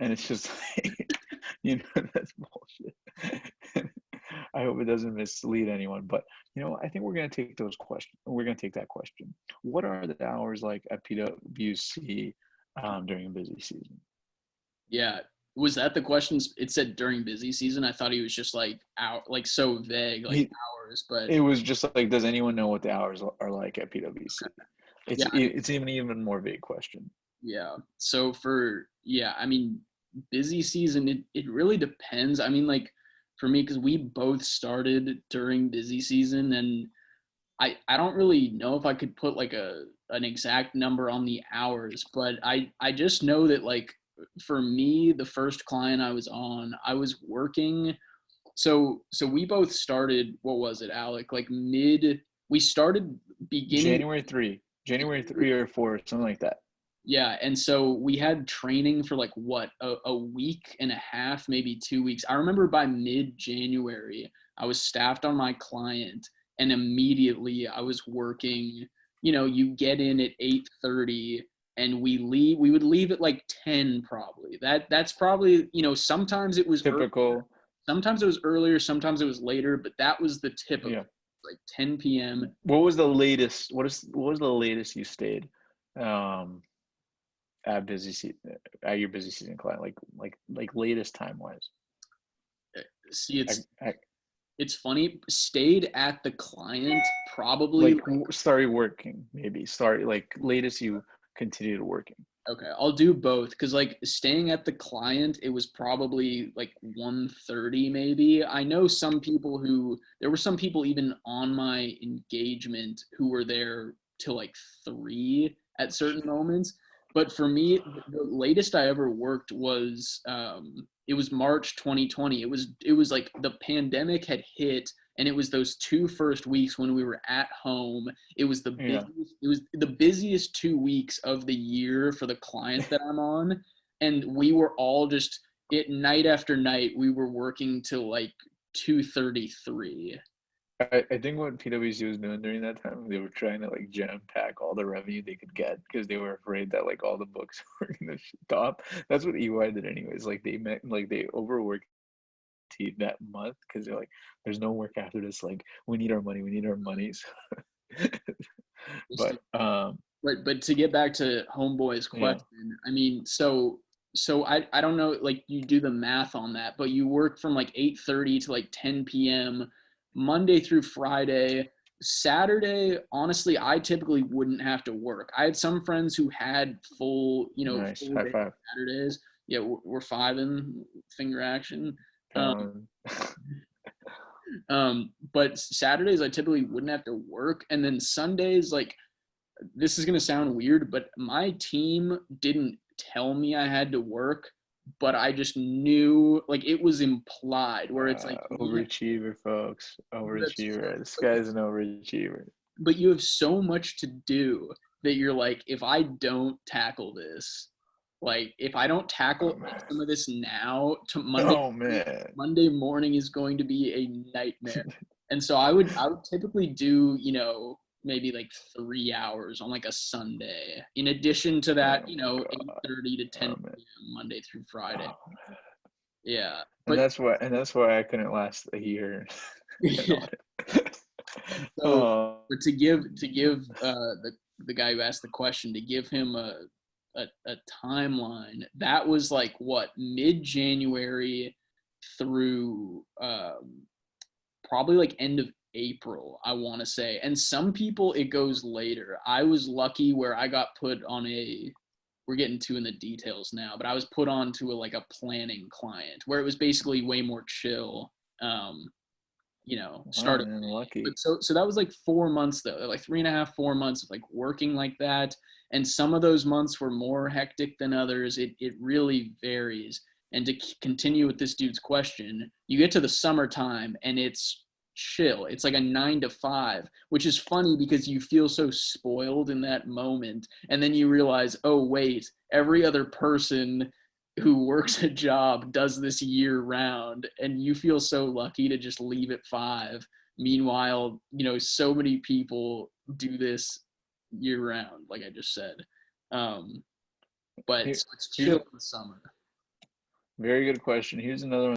And it's just like, that's bullshit. I hope it doesn't mislead anyone, but I think we're gonna take those questions. We're gonna take that question. What are the hours like at PwC during a busy season? Yeah. Was that the questions? It said during busy season. I thought he was just like out, like so vague, like He, hours. But it was just like, does anyone know what the hours are like at PwC? yeah, It's even more vague question. yeah. So I mean, busy season, it really depends. I mean, like for me, because we both started during busy season, and I don't really know if I could put like an exact number on the hours, but I just know that like for me, the first client I was on, I was working. So we both started, what was it, Alec? Like we started beginning. January 3 or 4, something like that. Yeah, and so we had training for like what, a week and a half, maybe 2 weeks. I remember by mid-January, I was staffed on my client, and immediately I was working. You get in at 8:30, and we would leave at like 10 probably. That's probably, sometimes it was early, Typical. sometimes it was earlier, sometimes it was later, but that was the typical, Yeah. like 10 p.m. What was the latest? What was the latest you stayed um at at your busy season client? Like latest time wise. See, I, it's I it's funny. Stayed at the client probably like like, started working, maybe start like latest you continued working. okay, I'll do both because like staying at the client, it was probably like 1:30 maybe. I know there were some people even on my engagement who were there till like 3 at certain moments. But for me, the latest I ever worked was it was March 2020. It was like the pandemic had hit, and it was those 2 first weeks when we were at home. Yeah. It was the busiest 2 weeks of the year for the client that I'm on, and we were all just it night after night. We were working till like 2:33. I think what PwC was doing during that time, they were trying to like jam pack all the revenue they could get because they were afraid that like all the books were gonna stop. That's what EY did anyways. They overworked team that month because they're like, there's no work after this. Like, we need our money. We need our money. So, but Right, but to get back to Homeboy's yeah, question, I mean, so I don't know, like you do the math on that, but you work from like 8:30 to like 10 p.m. Monday through Friday. Saturday, honestly, I typically wouldn't have to work. I had some friends who had nice. full High day five. Saturdays. Yeah, we're fiving, finger action. Um, Um, but Saturdays I typically wouldn't have to work, and then Sundays, like this is going to sound weird, but my team didn't tell me I had to work, but I just knew, like it was implied where it's like overachiever, folks. that's Overachiever. This true. guy's an overachiever. But you have so much to do that you're like, if I don't tackle this, like if I don't Oh tackle man. some of this now, to Oh man. Monday morning is going to be a nightmare. And so I would typically do, maybe like 3 hours on like a Sunday. In addition to that, Oh my god. 8:30 to Oh 10 man. p.m. Monday through Friday. Oh man. Yeah. And But that's why I couldn't last a year in yeah. audit. So Oh, but to give the guy who asked the question, to give him a timeline, that was like what, mid-January through probably like end of April, I want to say. And some people it goes later. I was lucky where I got put on we're getting too in the details now, but I was put on to like a planning client where it was basically way more chill. wow, Started. man, But lucky. so that was like 4 months though, like 3.5, 4 months of like working like that. And some of those months were more hectic than others. It really varies. And to continue with this dude's question, you get to the summertime and it's chill. It's like a 9 to 5, which is funny because you feel so spoiled in that moment. And then you realize, oh, wait, every other person who works a job does this year round, and you feel so lucky to just leave at 5. Meanwhile, so many people do this year round, like I just said. But Here, so it's chill here's in the summer. Very good question. Here's another one.